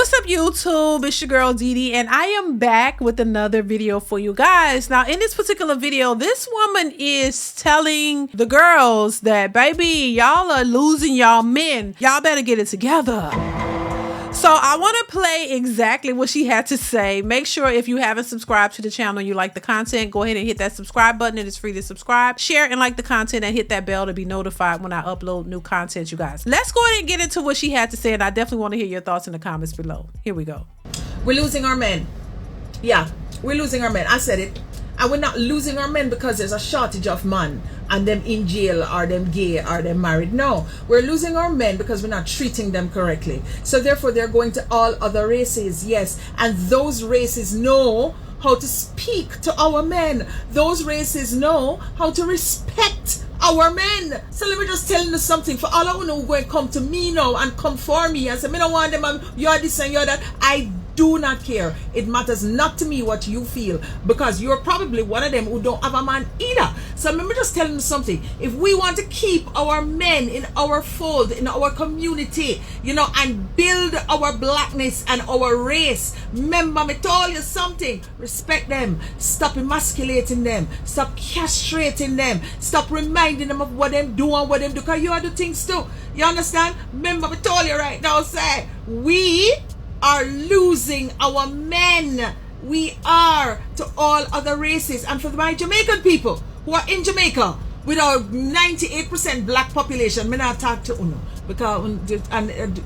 What's up, YouTube? It's your girl DeeDee, and I am back with another video for you guys. Now, in this particular video, this woman is telling the girls that, baby, y'all are losing y'all men. Y'all better get it together. So I want to play exactly what she had to say. Make sure if you haven't subscribed to the channel and you like the content, go ahead and hit that subscribe button. It is free to subscribe. Share and like the content and hit that bell to be notified when I upload new content, you guys. Let's go ahead and get into what she had to say, and I definitely want to hear your thoughts in the comments below. Here we go. We're losing our men. Yeah, we're losing our men. I said it. And we're not losing our men because there's a shortage of men and them in jail or them gay or them married. No, we're losing our men because we're not treating them correctly. So therefore they're going to all other races. Yes, and those races know how to speak to our men. Those races know how to respect our men. So let me just tell you something. For all of you who go and come to me now and come for me and say, me don't want them and you're this and you're that, I do not care. It matters not to me what you feel, because you're probably one of them who don't have a man either. So let me just tell you something. If we want to keep our men in our fold, in our community, you know, and build our blackness and our race, remember me told you something. Respect them. Stop emasculating them. Stop castrating them. Stop reminding them of what them do and what them do, because you are the things too. You understand? Remember me told you right now, say we are losing our men. We are to all other races. And for my Jamaican people who are in Jamaica with our 98% black population, me not talk to Uno, because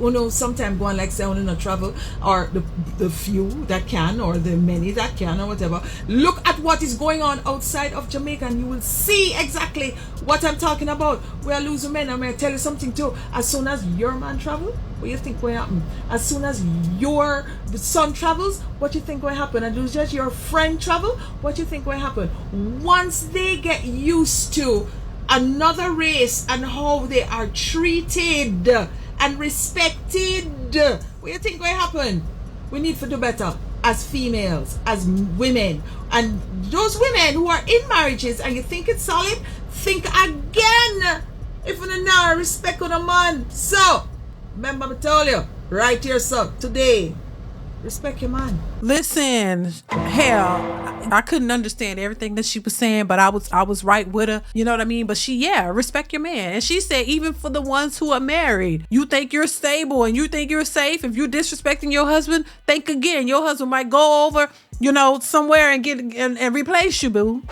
Uno sometimes go on like say Uno not travel, or the few that can, or the many that can, or whatever. Look at what is going on outside of Jamaica and you will see exactly what I'm talking about. We are losing men. I'm going to tell you something too. As soon as your man travel, what do you think will happen? As soon as your son travels, what do you think will happen? And just your friend travel, what do you think will happen? Once they get used to another race and how they are treated and respected, what do you think will happen? We need to do better as females, as women. And those women who are in marriages and you think it's solid, think again. If you not respect on a man. So remember I told you, right here, son, today, respect your man. Listen, hell, I couldn't understand everything that she was saying, but I was right with her. You know what I mean? But respect your man. And she said, even for the ones who are married, you think you're stable and you think you're safe. If you're disrespecting your husband, think again. Your husband might go over, you know, somewhere and get and replace you, boo.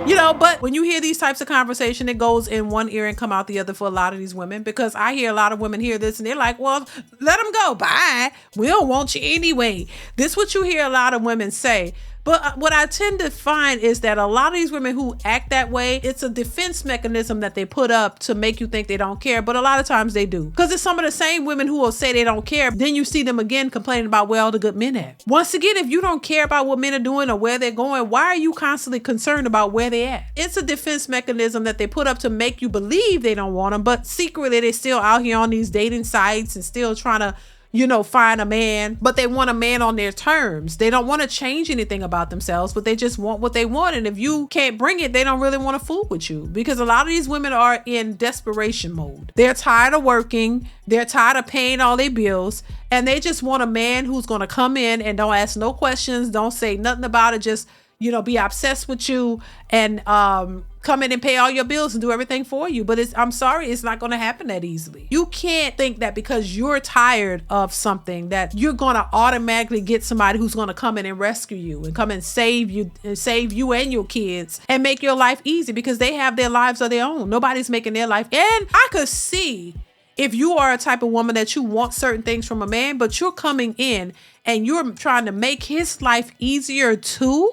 You know, but when you hear these types of conversation, it goes in one ear and come out the other for a lot of these women, because I hear a lot of women hear this and they're like, well, let them go. Bye. We don't want you anyway. This is what you hear a lot of women say. But what I tend to find is that a lot of these women who act that way, it's a defense mechanism that they put up to make you think they don't care. But a lot of times they do. Because it's some of the same women who will say they don't care. Then you see them again complaining about where all the good men at. Once again, if you don't care about what men are doing or where they're going, why are you constantly concerned about where they're at? It's a defense mechanism that they put up to make you believe they don't want them. But secretly, they're still out here on these dating sites and still trying to, you know, find a man, but they want a man on their terms. They don't want to change anything about themselves, but they just want what they want. And if you can't bring it, they don't really want to fool with you, because a lot of these women are in desperation mode. They're tired of working. They're tired of paying all their bills, and they just want a man who's going to come in and don't ask no questions, don't say nothing about it, just, you know, be obsessed with you and come in and pay all your bills and do everything for you. But I'm sorry, it's not going to happen that easily. You can't think that because you're tired of something that you're going to automatically get somebody who's going to come in and rescue you and come and save you and your kids and make your life easy, because they have their lives of their own. Nobody's making their life. And I could see if you are a type of woman that you want certain things from a man, but you're coming in and you're trying to make his life easier too.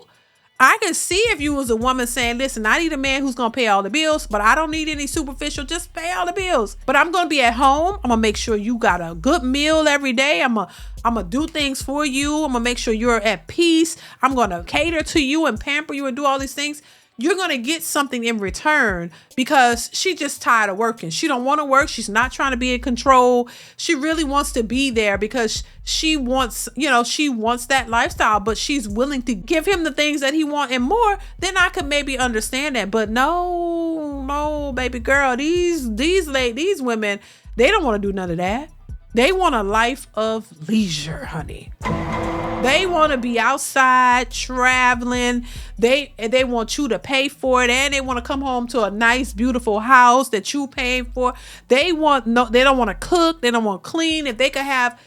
I can see if you was a woman saying, listen, I need a man who's going to pay all the bills, but I don't need any superficial, just pay all the bills. But I'm going to be at home. I'm going to make sure you got a good meal every day. I'm going to do things for you. I'm going to make sure you're at peace. I'm going to cater to you and pamper you and do all these things. You're going to get something in return, because she just tired of working. She don't want to work. She's not trying to be in control. She really wants to be there because she wants, you know, she wants that lifestyle, but she's willing to give him the things that he wants and more. Then I could maybe understand that. But no, baby girl, these women, they don't want to do none of that. They want a life of leisure, honey. They want to be outside traveling. They want you to pay for it, and they want to come home to a nice, beautiful house that you paid for. They don't want to cook. They don't want to clean. If they could have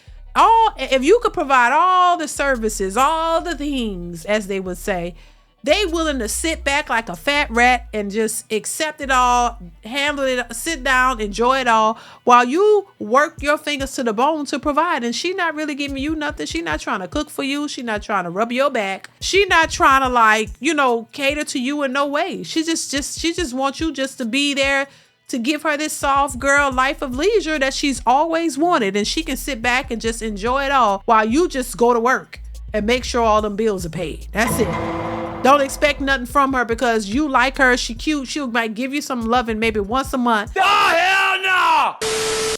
if you could provide all the services, all the things, as they would say, they willing to sit back like a fat rat and just accept it all, handle it, sit down, enjoy it all, while you work your fingers to the bone to provide. And she not really giving you nothing. She not trying to cook for you. She not trying to rub your back. She not trying to cater to you in no way. She just wants you just to be there to give her this soft girl life of leisure that she's always wanted. And she can sit back and just enjoy it all while you just go to work and make sure all them bills are paid. That's it. Don't expect nothing from her because you like her. She cute. She might give you some loving maybe once a month. Oh, hell no!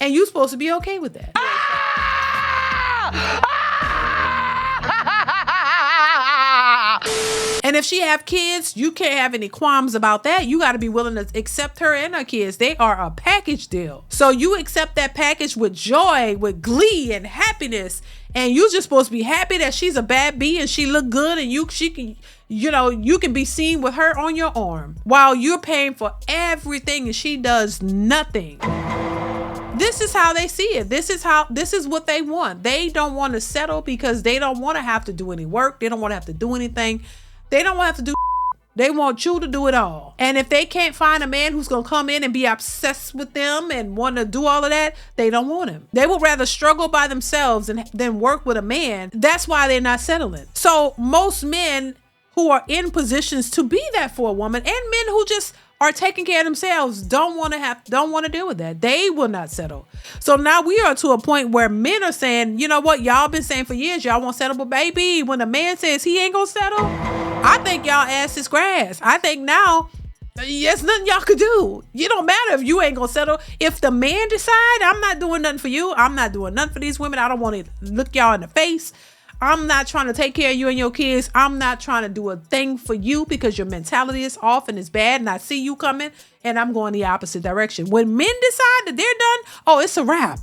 And you supposed to be okay with that. And if she have kids, you can't have any qualms about that. You got to be willing to accept her and her kids. They are a package deal. So you accept that package with joy, with glee and happiness. And you just supposed to be happy that she's a bad bee and she look good and you can be seen with her on your arm while you're paying for everything and she does nothing. This is how they see it. This is what they want. They don't want to settle because they don't want to have to do any work. They don't want to have to do anything. They don't want to have to do. They want you to do it all. And if they can't find a man who's going to come in and be obsessed with them and want to do all of that, they don't want him. They would rather struggle by themselves than work with a man. That's why they're not settling. So most men who are in positions to be that for a woman, and men who just are taking care of themselves, don't want to deal with that. They will not settle. So now we are to a point where men are saying, you know what, y'all been saying for years, y'all won't settle, but baby, when a man says he ain't gonna settle, I think y'all ass is grass. I think now there's nothing y'all could do. It don't matter if you ain't gonna settle. If the man decide, I'm not doing nothing for you, I'm not doing nothing for these women, I don't want to look y'all in the face, I'm not trying to take care of you and your kids, I'm not trying to do a thing for you because your mentality is off and it's bad and I see you coming and I'm going the opposite direction. When men decide that they're done, oh, it's a wrap.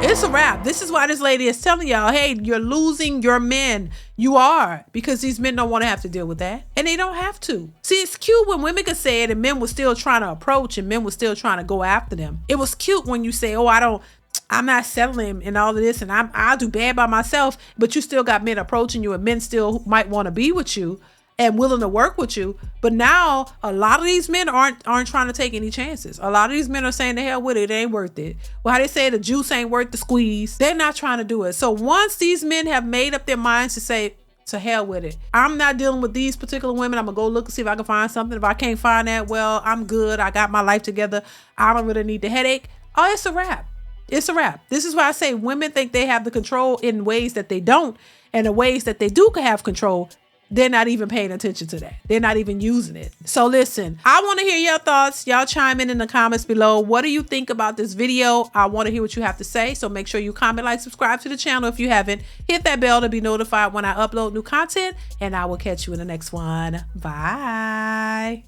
It's a wrap. This is why this lady is telling y'all, hey, you're losing your men. You are, because these men don't want to have to deal with that. And they don't have to. See, it's cute when women could say it and men were still trying to approach and men were still trying to go after them. It was cute when you say, oh, I'm not settling and all of this and I'll do bad by myself, but you still got men approaching you and men still might want to be with you and willing to work with you. But now a lot of these men aren't trying to take any chances. A lot of these men are saying the hell with it. It ain't worth it. Well, how they say the juice ain't worth the squeeze. They're not trying to do it. So once these men have made up their minds to say, to hell with it, I'm not dealing with these particular women, I'm gonna go look and see if I can find something. If I can't find that, well, I'm good. I got my life together. I don't really need the headache. Oh, it's a wrap. It's a wrap. This is why I say women think they have the control in ways that they don't. And the ways that they do have control, they're not even paying attention to that. They're not even using it. So listen, I want to hear your thoughts. Y'all chime in the comments below. What do you think about this video? I want to hear what you have to say. So make sure you comment, like, subscribe to the channel if you haven't. Hit that bell to be notified when I upload new content. And I will catch you in the next one. Bye.